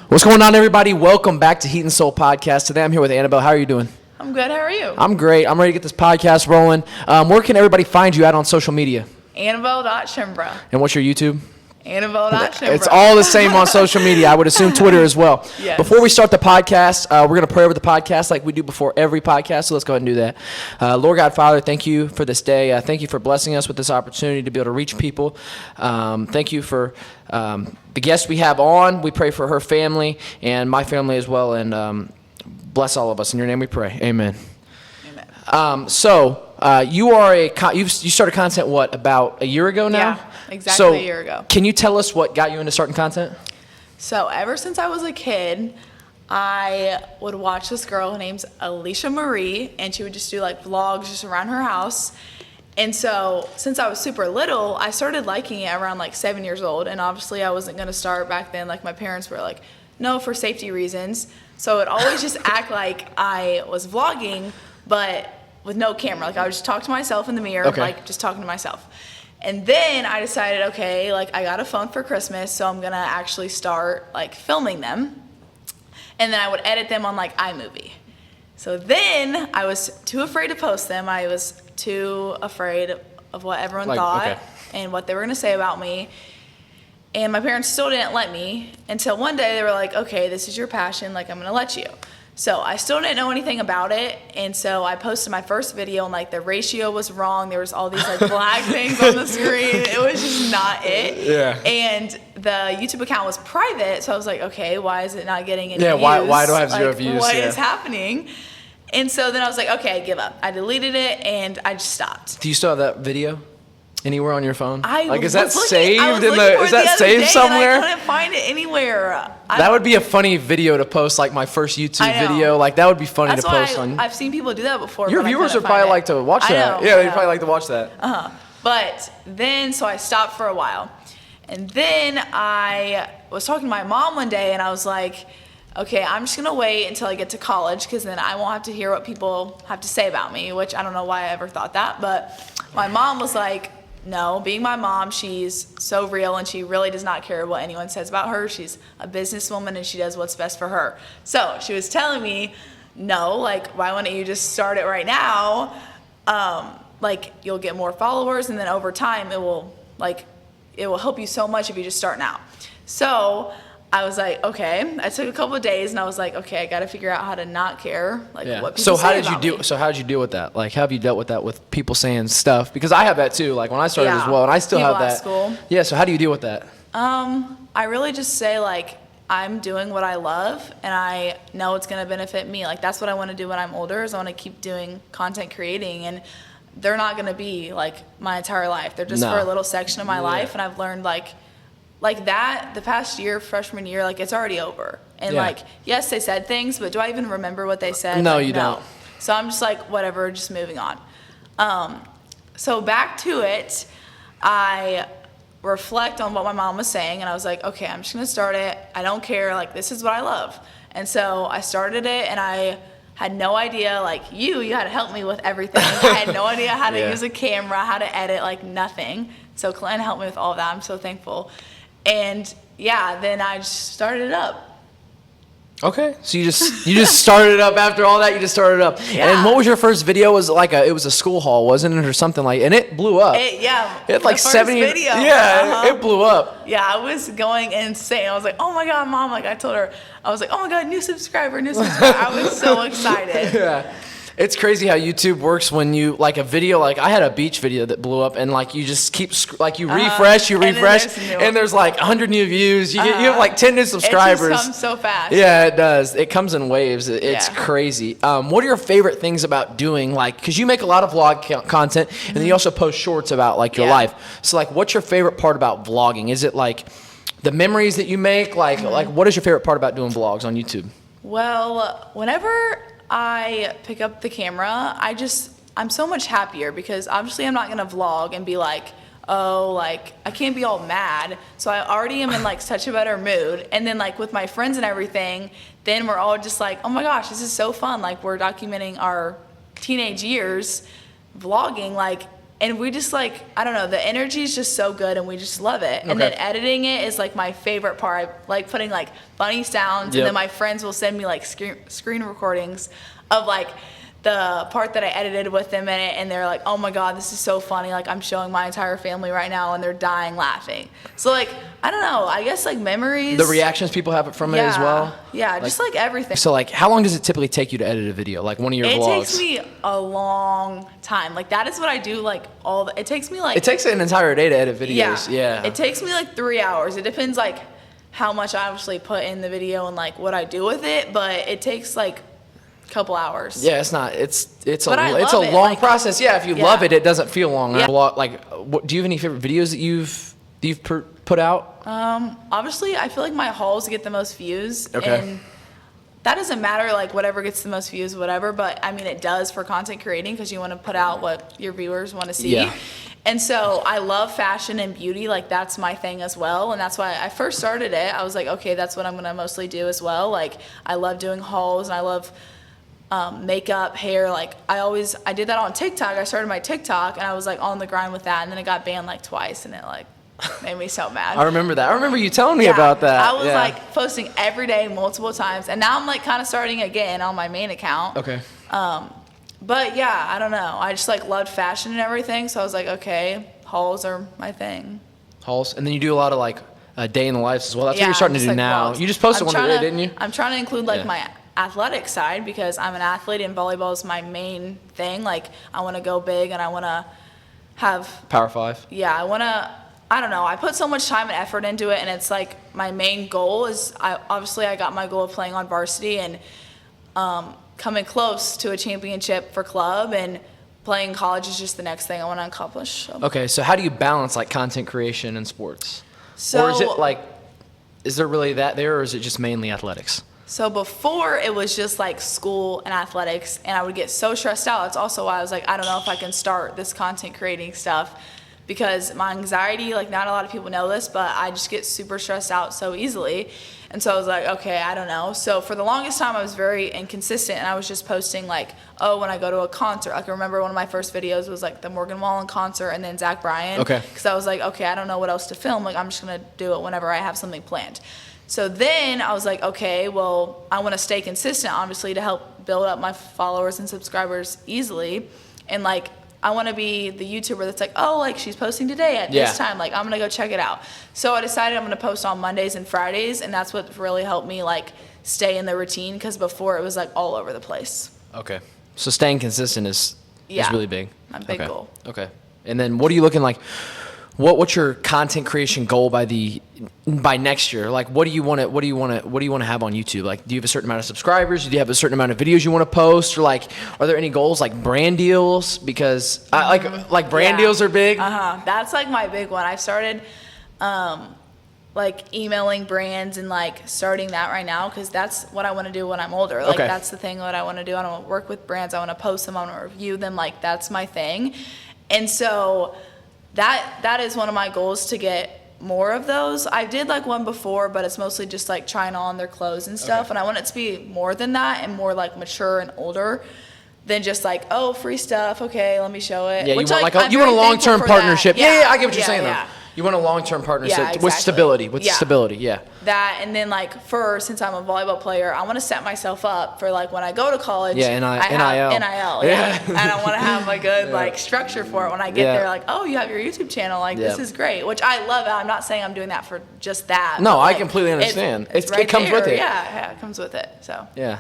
What's going on, everybody? Welcome back to Heat and Soul Podcast. Today I'm here with Anabelle. How are you doing? I'm good. How are you? I'm great. I'm ready to get this podcast rolling. Where can everybody find you at on social media? Anabelle.Schembra. And what's your YouTube? Anabelle.Schembra. It's all the same on social media. I would assume Twitter as well. Yes. Before we start the podcast, we're going to pray over the podcast like we do before every podcast, so let's go ahead and do that. Lord God, Father, thank you for this day. Thank you for blessing us with this opportunity to be able to reach people. Thank you for the guest we have on. We pray for her family and my family as well, and bless all of us. In your name we pray. Amen. Amen. You are you started content, what, about a year ago now? Yeah, exactly a year ago. Can you tell us what got you into starting content? So ever since I was a kid, I would watch this girl. Her name's Alicia Marie, and she would just do like vlogs just around her house. And so since I was super little, I started liking it around like 7 years old. And obviously I wasn't going to start back then. Like my parents were like, no, for safety reasons. So it always just act like I was vlogging, but with no camera. Like I would just talk to myself in the mirror, like just talking to myself. And then I decided, okay, like I got a phone for Christmas, so I'm gonna actually start like filming them. And then I would edit them on like iMovie. So then I was too afraid to post them. I was too afraid of what everyone thought and what they were gonna say about me. And my parents still didn't let me until one day they were like, okay, this is your passion, like I'm gonna let you. So I still didn't know anything about it, and so I posted my first video, and like the ratio was wrong. There was all these like black things on the screen. It was just not it. Yeah. And the YouTube account was private, so I was like, okay, why is it not getting any views? Why do I have zero views? What is happening? And so then I was like, okay, I give up. I deleted it, and I just stopped. Do you still have that video anywhere on your phone? Is that saved is that saved somewhere? I couldn't find it anywhere. That would be a funny video to post, like my first YouTube video. Like that would be funny to post on. I've seen people do that before. Your viewers would probably like to watch that. Yeah, they'd probably like to watch that. But then, so I stopped for a while. And then I was talking to my mom one day, and I was like, okay, I'm just going to wait until I get to college, because then I won't have to hear what people have to say about me, which I don't know why I ever thought that. But my mom was like, no, being my mom, she's so real, and she really does not care what anyone says about her. She's a businesswoman, and she does what's best for her. So she was telling me, no, like, why wouldn't you just start it right now? Like, you'll get more followers, and then over time, it will help you so much if you just start now. So I was like, okay. I took a couple of days, and I was like, okay, I got to figure out how to not care, what people say about me. So how did you deal with that? Like, how have you dealt with that with people saying stuff? Because I have that too. Like when I started as well, and I still have that. School. Yeah. So how do you deal with that? I really just say like, I'm doing what I love, and I know it's gonna benefit me. Like that's what I want to do when I'm older. Is I want to keep doing content creating, and they're not gonna be like my entire life. They're just for a little section of my life, and I've learned like that the past year, freshman year, like it's already over. And like, yes, they said things, but do I even remember what they said? No, like, you don't. So I'm just like, whatever, just moving on. So back to it, I reflect on what my mom was saying, and I was like, okay, I'm just gonna start it. I don't care, like this is what I love. And so I started it, and I had no idea, like you had to help me with everything. I had no idea how to use a camera, how to edit, like nothing. So Clinton helped me with all of that. I'm so thankful. And then I just started it up. Okay, so you just started it up after all that. You just started it up. Yeah. And what was your first video? It was a school haul, wasn't it, or something like? And it blew up. It had like 70. Video. It blew up. Yeah, I was going insane. I was like, oh my god, mom! Like I told her, I was like, oh my god, new subscriber. I was so excited. Yeah. It's crazy how YouTube works when you, like a video, like I had a beach video that blew up, and like you just keep, like you refresh, and there's like 100 new views. You have like 10 new subscribers. It just comes so fast. Yeah, it does. It comes in waves. It's crazy. What are your favorite things about doing, like, because you make a lot of vlog content, and then you also post shorts about like your life. So like, what's your favorite part about vlogging? Is it like the memories that you make? Like what is your favorite part about doing vlogs on YouTube? Well, whenever I pick up the camera, I'm so much happier, because obviously I'm not gonna vlog and be like, oh, like I can't be all mad. So I already am in like such a better mood. And then like with my friends and everything, then we're all just like, oh my gosh, this is so fun. Like we're documenting our teenage years, vlogging. Like And we just like, I don't know, the energy is just so good and we just love it. And then editing it is like my favorite part. I like putting like funny sounds and then my friends will send me like screen recordings of like the part that I edited with them in it, and they're like, oh my God, this is so funny. Like I'm showing my entire family right now and they're dying laughing. So like, I don't know, I guess like memories. The reactions people have from it as well? Yeah, just like everything. So like, how long does it typically take you to edit a video? Like one of your vlogs? It takes me a long time. Like that is what I do like it takes me like. It takes an entire day to edit videos. Yeah. It takes me like 3 hours. It depends like how much I actually put in the video and like what I do with it, but it takes like couple hours. Yeah, it's not. It's a long like, process. Yeah, if you love it, it doesn't feel long. Yeah. Like, do you have any favorite videos that you've put out? Obviously, I feel like my hauls get the most views. Okay. And that doesn't matter. Like whatever gets the most views, whatever. But I mean, it does for content creating because you want to put out what your viewers want to see. Yeah. And so I love fashion and beauty. Like that's my thing as well. And that's why I first started it. I was like, okay, that's what I'm gonna mostly do as well. Like I love doing hauls and I love makeup, hair. Like I did that on TikTok. I started my TikTok and I was like on the grind with that, and then it got banned like twice and it like made me so mad. I remember that. I remember you telling me about that. I was like posting every day multiple times, and now I'm like kind of starting again on my main account. Okay. But yeah, I don't know. I just like loved fashion and everything, so I was like, okay, hauls are my thing. Hauls, and then you do a lot of like day in the lives as well. That's what you're starting to do like now. Vlogs. You just posted one today, didn't you? I'm trying to include like my athletic side because I'm an athlete and volleyball is my main thing. Like I want to go big and I want to have Power 5. Yeah, I don't know. I put so much time and effort into it, and it's like my main goal is I got my goal of playing on varsity and coming close to a championship for club, and playing college is just the next thing I want to accomplish. So. Okay, so how do you balance like content creation and sports? So, or is it like, is there really that there, or is it just mainly athletics? So before it was just like school and athletics, and I would get so stressed out. That's also why I was like, I don't know if I can start this content creating stuff because my anxiety, like not a lot of people know this, but I just get super stressed out so easily. And so I was like, okay, I don't know. So for the longest time I was very inconsistent, and I was just posting like, oh, when I go to a concert. Like I remember one of my first videos was like the Morgan Wallen concert and then Zach Bryan. Okay. Because I was like, okay, I don't know what else to film. Like I'm just going to do it whenever I have something planned. So then I was like, okay, well, I want to stay consistent, obviously, to help build up my followers and subscribers easily. And like, I want to be the YouTuber that's like, oh, like she's posting today at this time. Like, I'm going to go check it out. So I decided I'm going to post on Mondays and Fridays. And that's what really helped me like stay in the routine, because before it was like all over the place. Okay. So staying consistent is really big. My big goal. Okay. And then what are you looking like? What's your content creation goal by next year? Like, what do you want to have on YouTube? Like, do you have a certain amount of subscribers? Do you have a certain amount of videos you want to post? Or like, are there any goals like brand deals? Because I like brand deals are big. That's like my big one. I've started like emailing brands and like starting that right now, because that's what I want to do when I'm older. Like that's the thing that I want to do. I want to work with brands. I want to post them. I want to review them. Like that's my thing. And so that is one of my goals, to get more of those. I did like one before, but it's mostly just like trying on their clothes and stuff. And I want it to be more than that and more like mature and older than just like, oh, free stuff. Okay, let me show it. Yeah, Which, you want like you want a long-term partnership. Yeah, I get what you're saying yeah. though. You want a long-term partnership exactly. with stability. Yeah. That, and then like since I'm a volleyball player, I want to set myself up for like when I go to college. Yeah, I have NIL. Yeah. And I want to have a good like structure for it when I get there. Like, oh, you have your YouTube channel. Like this is great, which I love. I'm not saying I'm doing that for just that. No, I completely understand. It comes with it. Yeah, it comes with it. So. Yeah.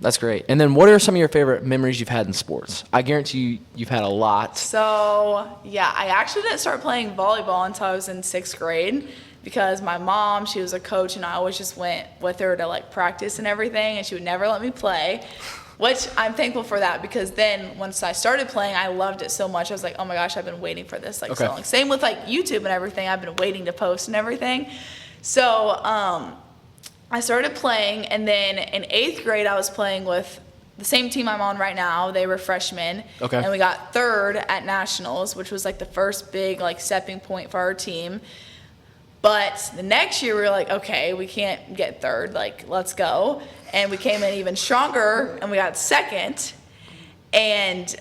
That's great. And then what are some of your favorite memories you've had in sports? I guarantee you've had a lot. So, yeah, I actually didn't start playing volleyball until I was in 6th grade, because my mom, she was a coach, and I always just went with her to like practice and everything, and she would never let me play, which I'm thankful for that, because then once I started playing, I loved it so much. I was like, oh my gosh, I've been waiting for this so long. Same with like YouTube and everything. I've been waiting to post and everything. So, I started playing, and then in 8th grade, I was playing with the same team I'm on right now. They were freshmen, and we got 3rd at nationals, which was like the first big like stepping point for our team. But the next year, we were like, okay, we can't get 3rd. Like, let's go. And we came in even stronger, and we got 2nd. And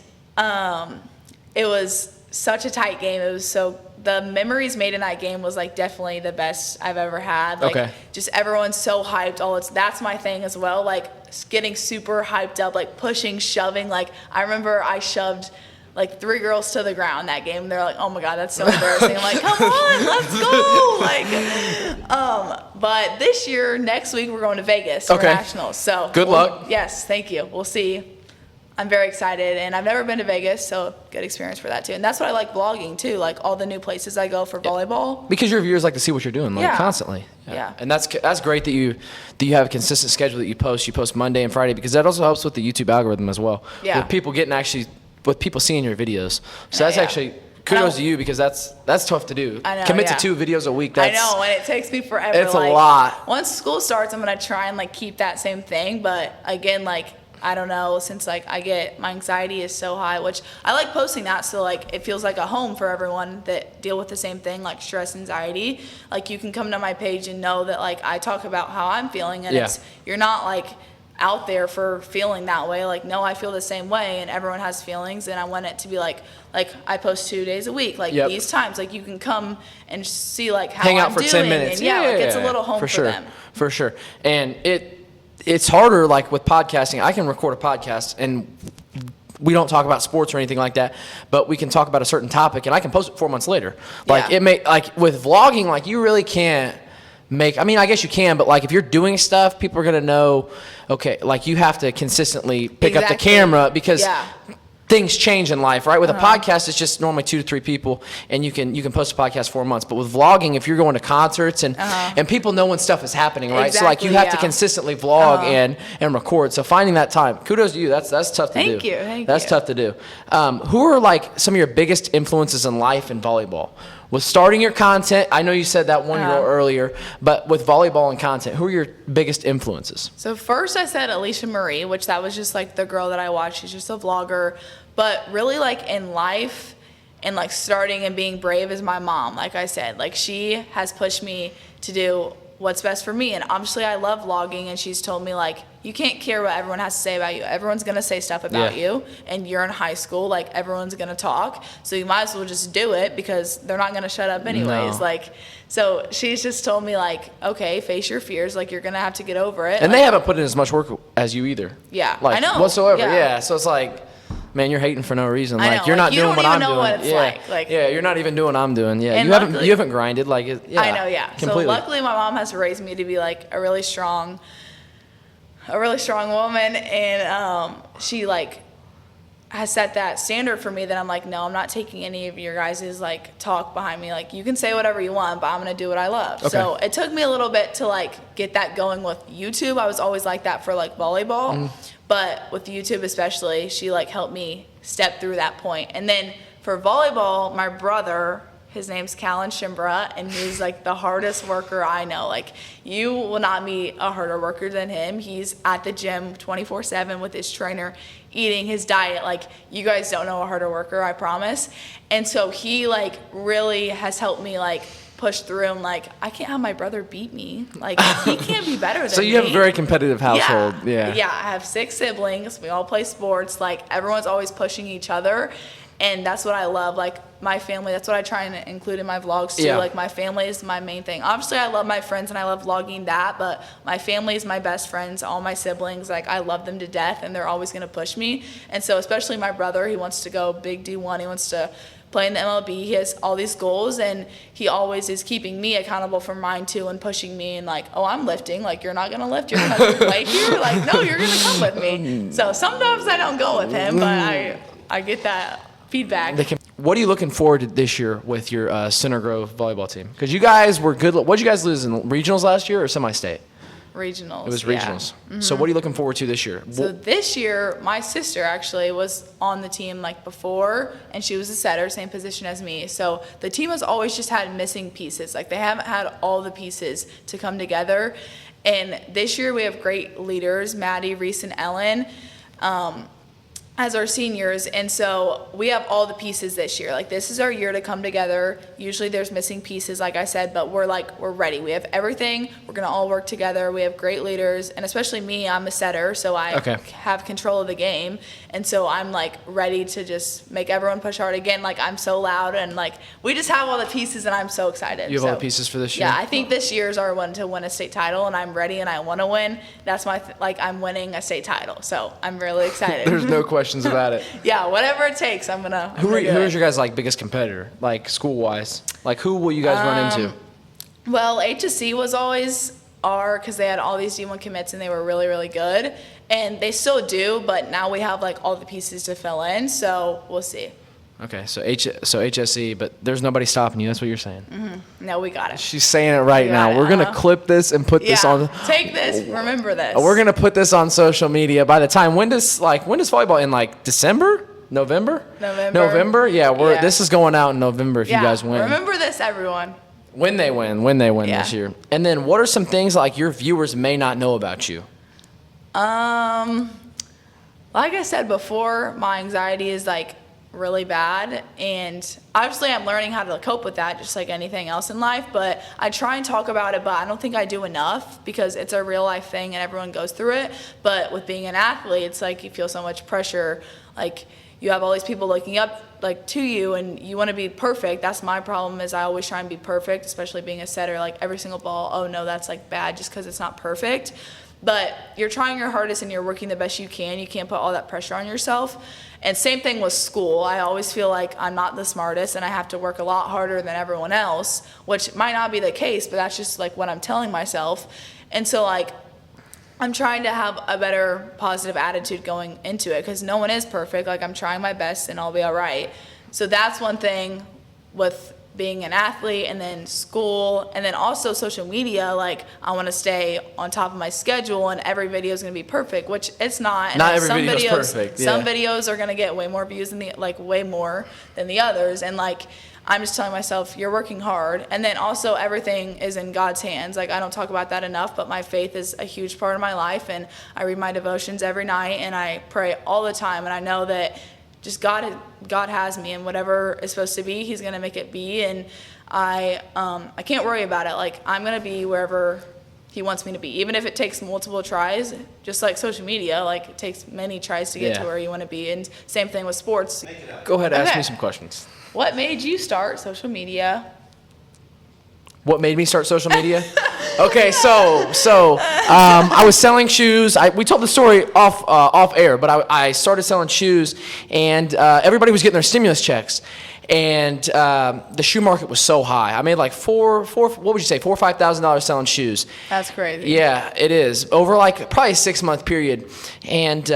it was such a tight game. It was the memories made in that game was like definitely the best I've ever had. Like just everyone's so hyped. That's my thing as well. Like getting super hyped up, like pushing, shoving. Like I remember I shoved like 3 girls to the ground that game. They're like, oh my God, that's so embarrassing. I'm like, come on, let's go. But this year, next week, we're going to Vegas for nationals. So good luck. Yes, thank you. We'll see. I'm very excited, and I've never been to Vegas, so good experience for that too. And that's what I like vlogging too, like all the new places I go for volleyball. Because your viewers like to see what you're doing, like constantly. Yeah. And that's great that you have a consistent schedule that you post. You post Monday and Friday because that also helps with the YouTube algorithm as well. Yeah. With people seeing your videos. So that's actually kudos to you because that's tough to do. I know, Commit to 2 videos a week. I know, and it takes me forever. It's a lot. Once school starts, I'm gonna try and like keep that same thing. But again, like I don't know, since like my anxiety is so high, which I like posting that, so like it feels like a home for everyone that deal with the same thing, like stress, anxiety. Like you can come to my page and know that like I talk about how I'm feeling, and you're not like out there for feeling that way. Like no, I feel the same way, and everyone has feelings, and I want it to be like I post 2 days a week, like these times, like you can come and see like how hang out I'm for doing, 10 minutes. And like it's a little home for them. For sure. And it's harder, like with podcasting. I can record a podcast and we don't talk about sports or anything like that, but we can talk about a certain topic and I can post it 4 months later. Like like with vlogging, like you really can't I guess you can, but like if you're doing stuff, people are gonna know, okay, like you have to consistently pick up the camera because things change in life, right? With a podcast, it's just normally 2 to 3 people, and you can post a podcast 4 months. But with vlogging, if you're going to concerts and people know when stuff is happening, right? So like you have to consistently vlog and record. So finding that time, kudos to you. That's tough to do. Thank you. That's tough to do. Who are like some of your biggest influences in life in volleyball? With starting your content, I know you said that one girl earlier, but with volleyball and content, who are your biggest influences? So first I said Alicia Marie, which that was just like the girl that I watched. She's just a vlogger. But really like in life and like starting and being brave is my mom. Like I said, like she has pushed me to do what's best for me. And obviously I love vlogging, and she's told me like, you can't care what everyone has to say about you. Everyone's going to say stuff about you, and you're in high school, like everyone's going to talk. So you might as well just do it because they're not going to shut up anyways. Like, so she's just told me like, okay, face your fears. Like you're going to have to get over it. And they haven't put in as much work as you either. Yeah, like, I know. Whatsoever. Yeah. So it's like, man, you're hating for no reason. Like know, you're not like, doing what I'm doing. What it's like. You're not even doing what I'm doing. Yeah, and you haven't grinded like it. Yeah, I know. completely. So luckily, my mom has raised me to be like a really strong woman, and she like has set that standard for me that I'm like, no, I'm not taking any of your guys' like talk behind me. Like you can say whatever you want, but I'm gonna do what I love. Okay. So it took me a little bit to like get that going with YouTube. I was always like that for like volleyball, but with YouTube especially, she like helped me step through that point. And then for volleyball, my brother, his name's Schembra, and he's like the hardest worker I know. Like you will not meet a harder worker than him. He's at the gym 24/7 with his trainer, eating his diet. Like you guys don't know a harder worker, I promise. And so he like really has helped me like push through. And like I can't have my brother beat me. Like he can't be better than me. So you have a very competitive household. Yeah. I have 6 siblings. We all play sports. Like everyone's always pushing each other. And that's what I love, like my family. That's what I try and include in my vlogs too. Like my family is my main thing. Obviously, I love my friends and I love vlogging that, but my family is my best friends. All my siblings, like I love them to death, and they're always gonna push me. And so, especially my brother, he wants to go big D1. He wants to play in the MLB. He has all these goals, and he always is keeping me accountable for mine too, and pushing me and like, oh, I'm lifting. Like you're not gonna lift. You're gonna play here. Like no, you're gonna come with me. So sometimes I don't go with him, but I get that feedback. What are you looking forward to this year with your Center Grove volleyball team? Because you guys were good. What did you guys lose in regionals last year or semi-state? Regionals. It was regionals. Yeah. So what are you looking forward to this year? So this year, my sister actually was on the team like before, and she was a setter, same position as me. So the team has always just had missing pieces. Like they haven't had all the pieces to come together. And this year we have great leaders, Maddie, Reese, and Ellen. as our seniors, and so we have all the pieces this year. Like, this is our year to come together. Usually there's missing pieces, like I said, but we're ready. We have everything. We're gonna all work together. We have great leaders, and especially me, I'm a setter, so I have control of the game, and so I'm like ready to just make everyone push hard again. Like, I'm so loud, and like we just have all the pieces, and I'm so excited. You have all the pieces for this year? Yeah, I think this year's our one to win a state title, and I'm ready, and I want to win. That's my I'm winning a state title, so I'm really excited. There's no questions about it. Yeah, whatever it takes, I'm gonna. Who is your guys' like biggest competitor, like school wise? Like, who will you guys run into? Well, HSC was always because they had all these D1 commits and they were really, really good, and they still do. But now we have like all the pieces to fill in, so we'll see. Okay, so HSC, but there's nobody stopping you. That's what you're saying. Mm-hmm. No, we got it. She's saying it right now. We're gonna clip this and put this on. Take this. Remember this. We're gonna put this on social media. By the time, when does volleyball in? Like December, November? November. Yeah, this is going out in November if you guys win. Remember this, everyone. When they win this year. And then, what are some things like your viewers may not know about you? Like I said before, my anxiety is like really bad, and obviously I'm learning how to cope with that just like anything else in life, but I try and talk about it, but I don't think I do enough because it's a real life thing and everyone goes through it. But with being an athlete, it's like you feel so much pressure, like you have all these people looking up like to you and you want to be perfect. That's my problem, is I always try and be perfect, especially being a setter. Like every single ball, oh no, that's like bad just because it's not perfect. But you're trying your hardest and you're working the best you can. You can't put all that pressure on yourself. And same thing with school. I always feel like I'm not the smartest and I have to work a lot harder than everyone else, which might not be the case, but that's just like what I'm telling myself. And so like I'm trying to have a better positive attitude going into it because no one is perfect. Like I'm trying my best and I'll be all right. So that's one thing with being an athlete, and then school, and then also social media. Like I want to stay on top of my schedule and every video is going to be perfect, which it's not. And not every video is perfect. Some videos are going to get way more views than way more than the others. And like, I'm just telling myself, you're working hard. And then also everything is in God's hands. Like I don't talk about that enough, but my faith is a huge part of my life. And I read my devotions every night and I pray all the time. And I know that just God has me, and whatever is supposed to be, He's gonna make it be, and I can't worry about it. Like I'm gonna be wherever He wants me to be, even if it takes multiple tries. Just like social media, like it takes many tries to get to where you want to be, and same thing with sports. Go ahead, ask me some questions. What made you start social media? What made me start social media? Okay, so I was selling shoes. We told the story off air, but I started selling shoes, and everybody was getting their stimulus checks, and the shoe market was so high. I made like what would you say, $4,000 or $5,000 selling shoes. That's crazy. Yeah, it is, over like probably a 6-month period, and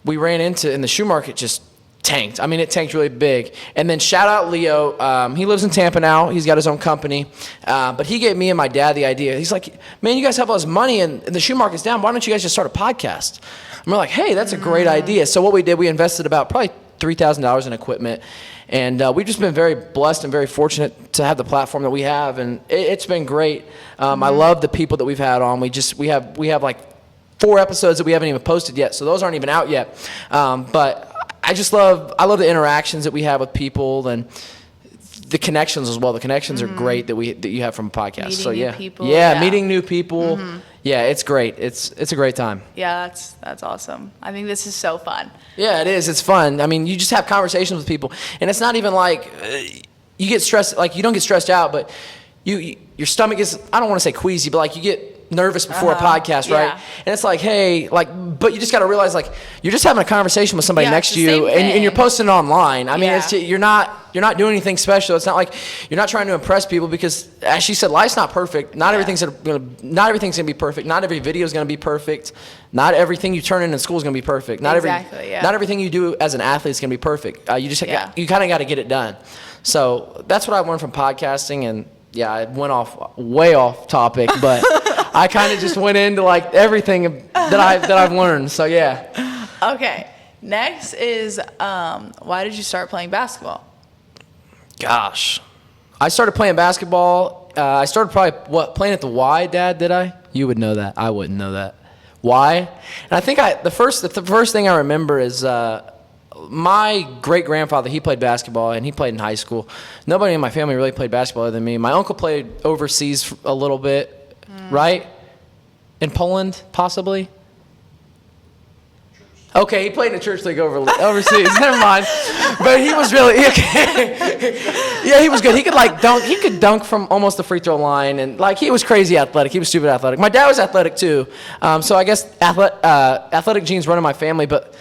we ran into, in the shoe market just tanked. I mean, it tanked really big. And then shout out Leo. He lives in Tampa now. He's got his own company. But he gave me and my dad the idea. He's like, man, you guys have all this money and the shoe market's down. Why don't you guys just start a podcast? And we're like, hey, that's a great idea. So what we did, we invested about probably $3,000 in equipment. And we've just been very blessed and very fortunate to have the platform that we have. And it's been great. I love the people that we've had on. We have like 4 episodes that we haven't even posted yet. So those aren't even out yet. But I love the interactions that we have with people and the connections as well. The connections are great that you have from a podcast. Meeting new people. Meeting new people. Yeah, it's great. It's a great time. Yeah, that's awesome. I think this is so fun. Yeah, it is. It's fun. I mean, you just have conversations with people, and it's not even like you get stressed. Like you don't get stressed out, but your stomach is, I don't want to say queasy, but like you get nervous before a podcast, right? And it's like, hey, like, but you just got to realize, like, you're just having a conversation with somebody next to you, and you're posting it online. I mean, it's you're not doing anything special. It's not like you're not trying to impress people, because, as she said, life's not perfect. Not everything's gonna be perfect. Not every video is gonna be perfect. Not everything you turn in school is gonna be perfect. Not everything you do as an athlete is gonna be perfect. You you kind of got to get it done. So that's what I learned from podcasting, and yeah, I went way off topic, but I kind of just went into like everything that I've learned. So yeah. Okay. Next is why did you start playing basketball? Gosh, I started playing basketball. I started probably playing at the Y, Dad. Did I? You would know that. I wouldn't know that. why. And I think the first thing I remember is my great-grandfather, he played basketball, and he played in high school. Nobody in my family really played basketball other than me. My uncle played overseas a little bit, right? In Poland, possibly? Okay, he played in a church league overseas. Never mind. But he was really okay. Yeah, he was good. He could dunk. He could dunk from almost the free throw line, and he was crazy athletic. He was stupid athletic. My dad was athletic too, so I guess athletic genes run in my family. But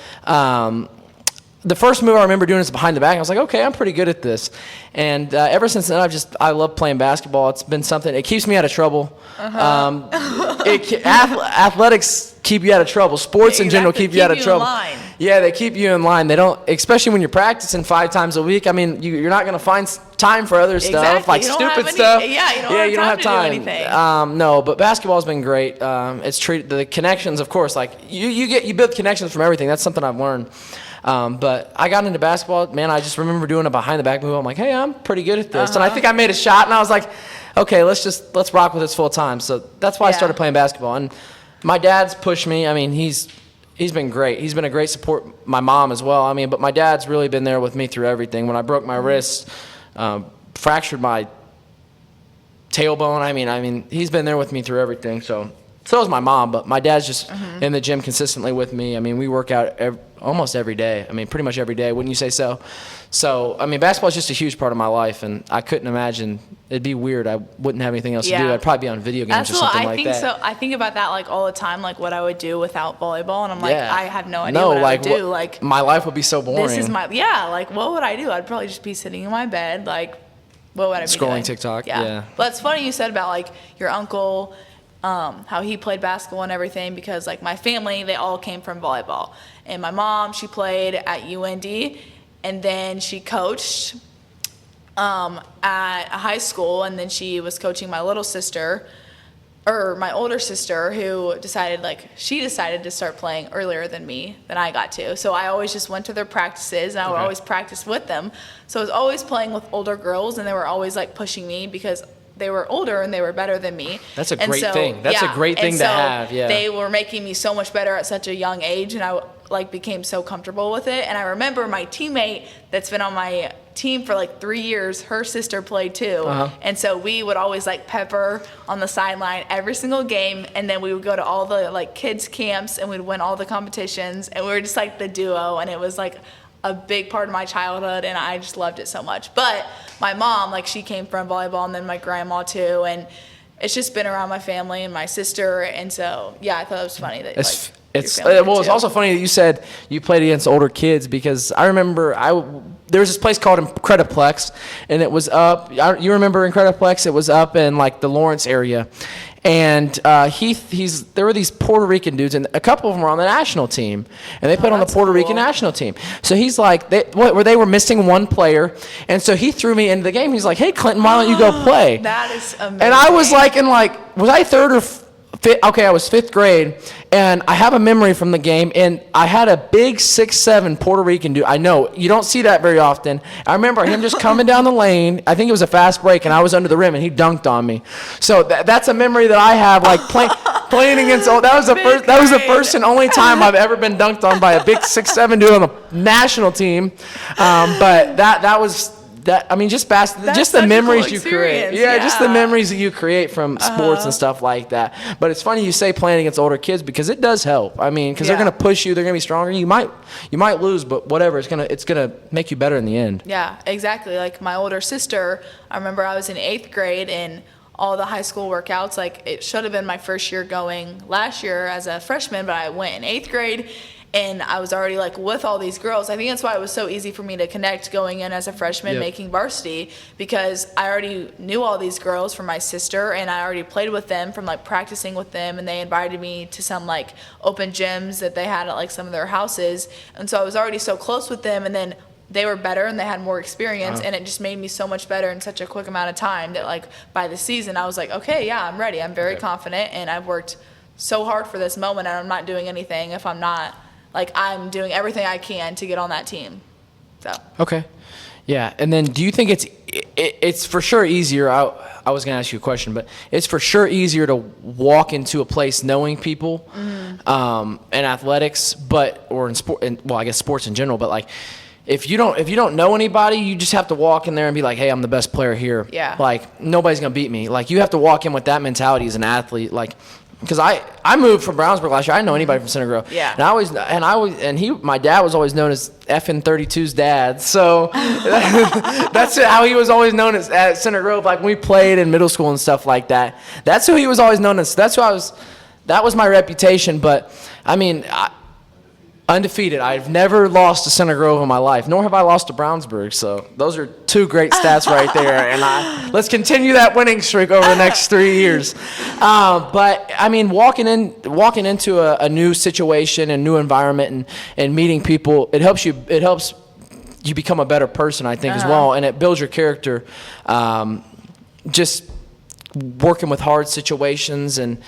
the first move I remember doing is behind the back. I was like, okay, I'm pretty good at this. And ever since then, I love playing basketball. It's been something. It keeps me out of trouble. Athletics keep you out of trouble. Sports in general keep you out of trouble. Yeah, they keep you in line. They don't, especially when you're practicing 5 times a week. I mean, you're not going to find time for other stuff, like stupid stuff. Yeah, you don't have time to do anything. No, but basketball's been great. It's treated the connections, of course. You build connections from everything. That's something I've learned. But I got into basketball, man. I just remember doing a behind the back move. I'm like, hey, I'm pretty good at this. And I think I made a shot, and I was like, okay, let's rock with this full time. So that's why I started playing basketball. And my dad's pushed me. I mean, he's been great. He's been a great support. My mom as well. I mean, but my dad's really been there with me through everything. When I broke my wrist, fractured my tailbone. I mean, he's been there with me through everything. So is my mom, but my dad's just in the gym consistently with me. I mean, we work out almost every day. I mean, pretty much every day. Wouldn't you say so? So, I mean, basketball is just a huge part of my life, and I couldn't imagine. It'd be weird. I wouldn't have anything else to do. I'd probably be on video games or something like that. So I think about that all the time, what I would do without volleyball, and I'm like, I have no idea what I would do. My life would be so boring. This is what would I do? I'd probably just be sitting in my bed, what would I be doing? Scrolling TikTok. Yeah. But it's funny you said about your uncle. How he played basketball and everything, because my family, they all came from volleyball. And my mom, she played at UND, and then she coached at a high school, and then she was coaching my older sister, who decided to start playing earlier than I got to. So I always just went to their practices, and I would always practice with them. So I was always playing with older girls, and they were always pushing me because they were older and they were better than me. That's a great thing. That's a great thing to have. Yeah. They were making me so much better at such a young age, and I became so comfortable with it. And I remember my teammate that's been on my team for 3 years, her sister played too. And so we would always pepper on the sideline every single game, and then we would go to all the kids camps, and we'd win all the competitions, and we were just the duo, and it was a big part of my childhood, and I just loved it so much. But my mom, she came from volleyball, and then my grandma too, and it's just been around my family and my sister, and so I thought it was funny that it's also funny that you said you played against older kids, because I remember there was this place called Incrediplex, and it was up. You remember Incrediplex? It was up in the Lawrence area, and there were these Puerto Rican dudes, and a couple of them were on the national team, and they played on the Puerto Rican national team. So he's they were missing one player, and so he threw me into the game. He's like, "Hey, Clinton, why don't you go play?" That is amazing. And I was was I third or fifth? Okay, I was 5th grade, and I have a memory from the game, and I had a big 6'7" Puerto Rican dude. I know, you don't see that very often. I remember him just coming down the lane. I think it was a fast break, and I was under the rim, and he dunked on me. So that's a memory that I have, playing against. That was the first and only time I've ever been dunked on by a big 6'7" dude on the national team. But that was. Just the memories you create. Yeah, just the memories that you create from sports and stuff like that. But it's funny you say playing against older kids, because it does help. I mean, because they're going to push you, they're going to be stronger. You might lose, but whatever. It's gonna make you better in the end. Yeah, exactly. My older sister, I remember I was in 8th grade, and all the high school workouts, it should have been my first year going last year as a freshman, but I went in 8th grade. And I was already with all these girls. I think that's why it was so easy for me to connect going in as a freshman, making varsity, because I already knew all these girls from my sister, and I already played with them from practicing with them, and they invited me to some open gyms that they had at some of their houses. And so I was already so close with them, and then they were better and they had more experience, and it just made me so much better in such a quick amount of time that by the season I was okay, yeah, I'm ready. I'm very confident, and I've worked so hard for this moment, and I'm not doing anything if I'm not. I'm doing everything I can to get on that team. So. Okay. Yeah. And then do you think it's for sure easier? I was going to ask you a question, but it's for sure easier to walk into a place knowing people in athletics, or in sport, well, I guess sports in general. But like, if you don't know anybody, you just have to walk in there and be like, hey, I'm the best player here. Yeah. Like, nobody's gonna beat me. Like, you have to walk in with that mentality as an athlete. Like, because I moved from Brownsburg last year. I didn't know anybody from Center Grove. Yeah. My dad was always known as effing 32's dad. So that's how he was always known as at Center Grove. Like when we played in middle school and stuff like that. That's who he was always known as. That was my reputation. But I mean, undefeated. I've never lost to Center Grove in my life, nor have I lost to Brownsburg. So those are two great stats right there. And let's continue that winning streak over the next 3 years. But I mean, walking into a new situation and new environment and meeting people, it helps you become a better person, I think, as well, and it builds your character. Just working with hard situations and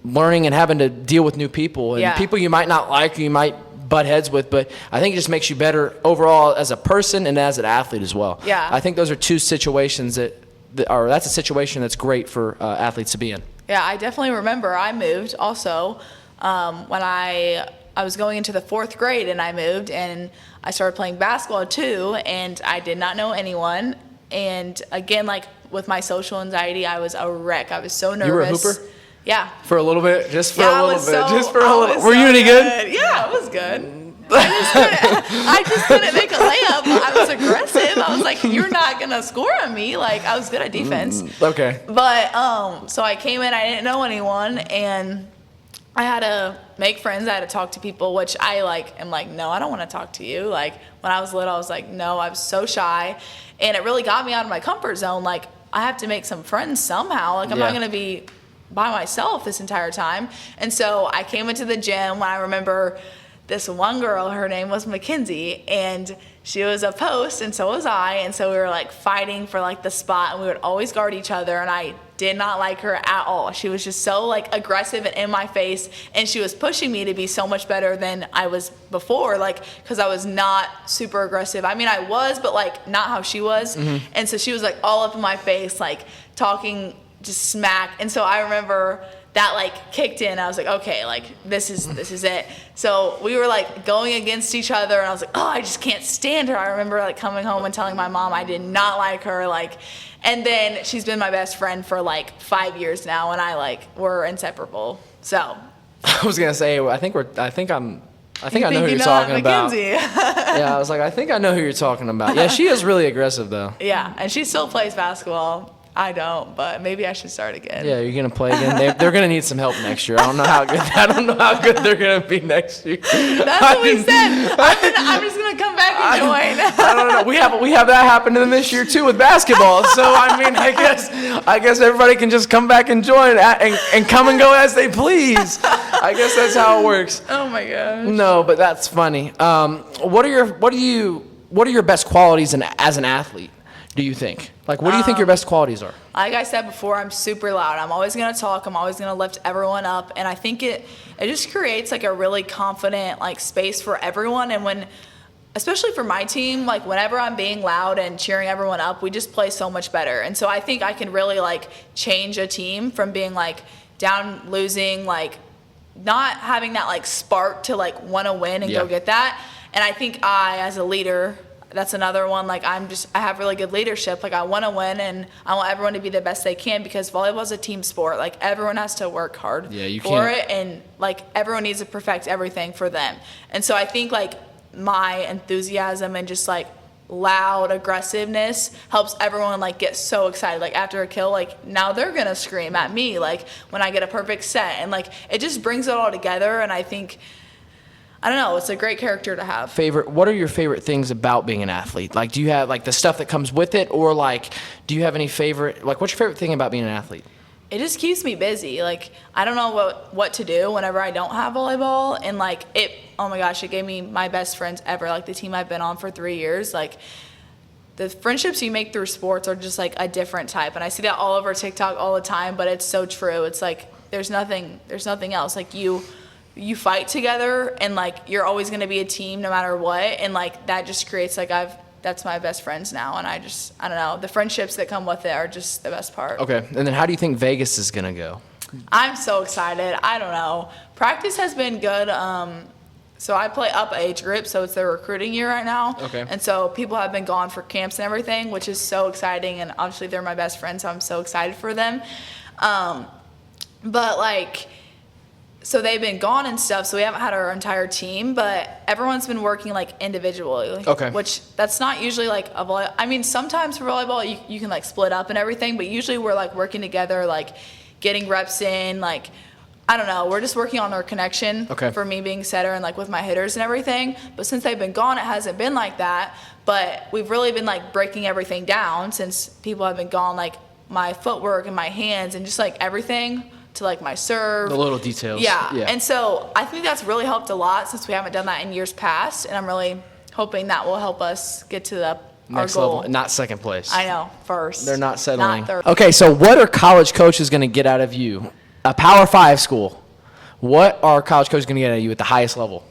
learning and having to deal with new people and people you might not like, or you might butt heads with, but I think it just makes you better overall as a person and as an athlete as well. Yeah. I think those are two situations that's a situation that's great for athletes to be in. Yeah, I definitely remember I moved also when I was going into the 4th grade, and I moved and I started playing basketball too, and I did not know anyone. And again, like with my social anxiety, I was a wreck. I was so nervous. You were a hooper? Yeah. For a little bit? Just for a little bit? Were you any good? Yeah, I was good. I just couldn't make a layup. I was aggressive. I was like, you're not going to score on me. Like, I was good at defense. Okay. But, so I came in, I didn't know anyone, and I had to make friends. I had to talk to people, which I am like, no, I don't want to talk to you. Like, when I was little, I was like, no, I was so shy. And it really got me out of my comfort zone. Like, I have to make some friends somehow. Like, I'm not going to be by myself this entire time. And so I came into the gym when I remember this one girl, her name was Mackenzie, and she was a post and so was I. And so we were like fighting for like the spot, and we would always guard each other, and I did not like her at all. She was just so like aggressive and in my face, and she was pushing me to be so much better than I was before, like, because I was not super aggressive. I mean, I was, but like not how she was. And so she was like all up in my face, like talking just smack. And so I remember that like kicked in. I was like, okay, like this is it. So we were like going against each other, and I was like, oh, I just can't stand her. I remember like coming home and telling my mom I did not like her, like, and then she's been my best friend for like 5 years now, and we're inseparable. So I was gonna say, I think I know who you're talking about. Yeah, I was like, I think I know who you're talking about. Yeah, she is really aggressive though. Yeah, and she still plays basketball. I don't, but maybe I should start again. Yeah, you're gonna play again. They're gonna need some help next year. I don't know how good they're gonna be next year. That's what we said. I'm just gonna come back and join. I don't know. We have that happen to them this year too with basketball. So I mean, I guess everybody can just come back and join and come and go as they please. I guess that's how it works. Oh my gosh. No, but that's funny. What are your best qualities as an athlete? Do you think? Like, what do you think your best qualities are? Like I said before, I'm super loud. I'm always going to talk. I'm always going to lift everyone up. And I think it just creates like a really confident like space for everyone. And especially for my team, like whenever I'm being loud and cheering everyone up, we just play so much better. And so I think I can really like change a team from being like down, losing, like not having that like spark to like want to win and go get that. And I think as a leader, that's another one. Like I have really good leadership. Like I want to win, and I want everyone to be the best they can, because volleyball is a team sport. Like everyone has to work hard for it, and like everyone needs to perfect everything for them. And so I think like my enthusiasm and just like loud aggressiveness helps everyone like get so excited. Like after a kill, like now they're gonna scream at me like when I get a perfect set, and like it just brings it all together. And I think, I don't know, it's a great character to have. What are your favorite things about being an athlete? Like, do you have like the stuff that comes with it, or like, do you have any favorite, like, what's your favorite thing about being an athlete? It just keeps me busy. Like, I don't know what to do whenever I don't have volleyball. And like oh my gosh, it gave me my best friends ever. Like the team I've been on for 3 years, like the friendships you make through sports are just like a different type. And I see that all over TikTok all the time, but it's so true. It's like, there's nothing else. Like you fight together, and like you're always going to be a team no matter what, and like that just creates like that's my best friends now, and I don't know, the friendships that come with it are just the best part. Okay, and then how do you think Vegas is going to go? I'm so excited. I don't know. Practice has been good. So I play up age group, so it's their recruiting year right now. Okay. And so people have been gone for camps and everything, which is so exciting. And obviously they're my best friends, so I'm so excited for them. But like, so they've been gone and stuff, so we haven't had our entire team, but everyone's been working like individually. Okay. Which that's not usually like a volleyball. I mean, sometimes for volleyball you can like split up and everything, but usually we're like working together, like getting reps in, like I don't know, we're just working on our connection for me being setter and like with my hitters and everything. But since they've been gone, it hasn't been like that. But we've really been like breaking everything down since people have been gone, like my footwork and my hands and just like everything to like my serve. The little details. Yeah. And so I think that's really helped a lot since we haven't done that in years past. And I'm really hoping that will help us get to our Next goal. level, not second place. I know, first. They're not settling. Not third. Okay, so what are college coaches going to get out of you? A Power 5 school. What are college coaches going to get out of you at the highest level?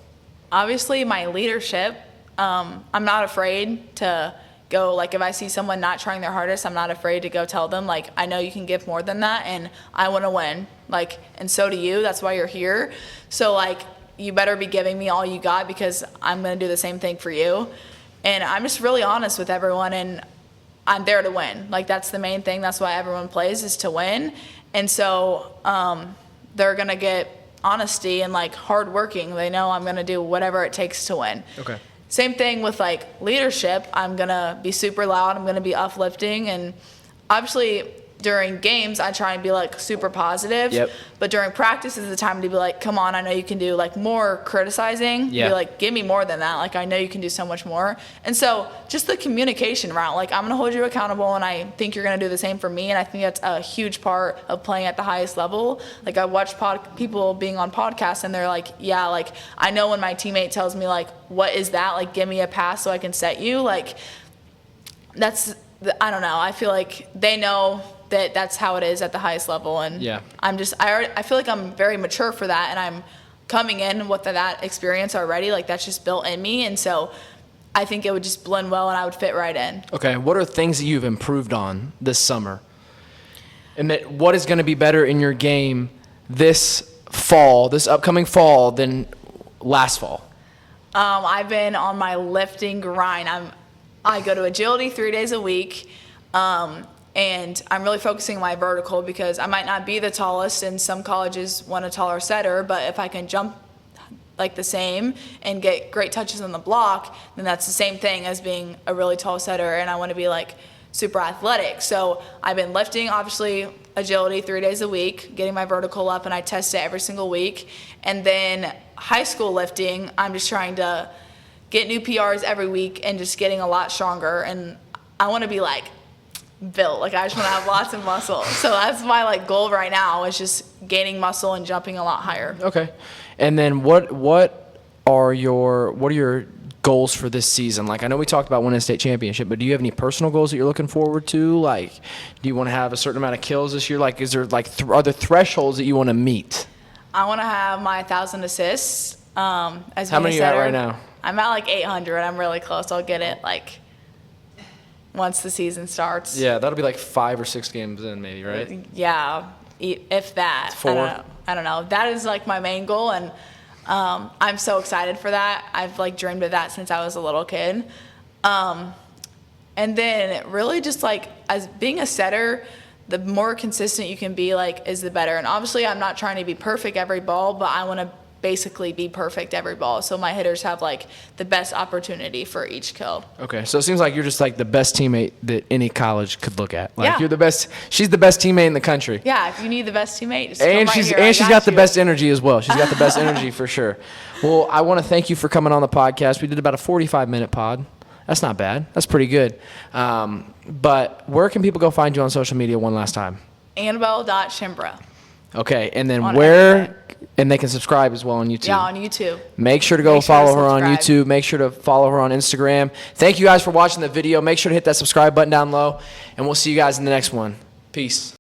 Obviously, my leadership. I'm not afraid to go, like, if I see someone not trying their hardest, I'm not afraid to go tell them, like, I know you can give more than that, and I want to win. Like, and so do you. That's why you're here. So, like, you better be giving me all you got because I'm going to do the same thing for you. And I'm just really honest with everyone, and I'm there to win. Like, that's the main thing. That's why everyone plays, is to win. And so they're going to get honesty and, like, hard working. They know I'm going to do whatever it takes to win. Okay. Same thing with like leadership. I'm going to be super loud. I'm going to be uplifting. And obviously during games, I try and be like super positive. Yep. But during practice is the time to be like, come on, I know you can do like more criticizing. Yeah. Be like, give me more than that. Like, I know you can do so much more. And so just the communication route, like, I'm going to hold you accountable, and I think you're going to do the same for me. And I think that's a huge part of playing at the highest level. Like, I watch people being on podcasts, and they're like, yeah, like, I know when my teammate tells me, like, what is that? Like, give me a pass so I can set you. Like, I don't know. I feel like they know that that's how it is at the highest level. And yeah. I feel like I'm very mature for that, and I'm coming in with that experience already. Like, that's just built in me. And so I think it would just blend well and I would fit right in. Okay. What are things that you've improved on this summer? And that what is going to be better in your game this upcoming fall than last fall? I've been on my lifting grind. I go to agility 3 days a week. And I'm really focusing on my vertical because I might not be the tallest, and some colleges want a taller setter, but if I can jump like the same and get great touches on the block, then that's the same thing as being a really tall setter, and I want to be like super athletic. So I've been lifting, obviously, agility 3 days a week, getting my vertical up, and I test it every single week. And then high school lifting, I'm just trying to get new PRs every week and just getting a lot stronger, and I want to be like built. Like, I just want to have lots of muscle. So that's my like goal right now, is just gaining muscle and jumping a lot higher. Okay. And then what are your goals for this season? Like, I know we talked about winning a state championship, but do you have any personal goals that you're looking forward to? Like, do you want to have a certain amount of kills this year? Like, is there like are there thresholds that you want to meet? I want to have my 1,000 assists. As how many are you at right now? I'm at like 800. I'm really close. I'll get it like once the season starts. Yeah, that'll be like 5 or 6 games in, maybe, right? Yeah, if that. 4. I don't know. That is like my main goal, and I'm so excited for that. I've like dreamed of that since I was a little kid. And then really just like, as being a setter, the more consistent you can be, like, is the better. And obviously I'm not trying to be perfect every ball, but I want to basically be perfect every ball, so my hitters have like the best opportunity for each kill. Okay, so it seems like you're just like the best teammate that any college could look at. Like, yeah. You're the best. She's the best teammate in the country. Yeah, if you need the best teammate, just And come she's right here. she's got the best energy as well. She's got the best energy for sure. Well, I want to thank you for coming on the podcast. We did about a 45-minute pod. That's not bad. That's pretty good. But where can people go find you on social media one last time? Anabelle.Schembra. Okay, and then On where? everything. And they can subscribe as well on YouTube. Yeah, on YouTube. Make sure to go Make sure to follow her on subscribe. YouTube. Make sure to follow her on Instagram. Thank you guys for watching the video. Make sure to hit that subscribe button down low, and we'll see you guys in the next one. Peace.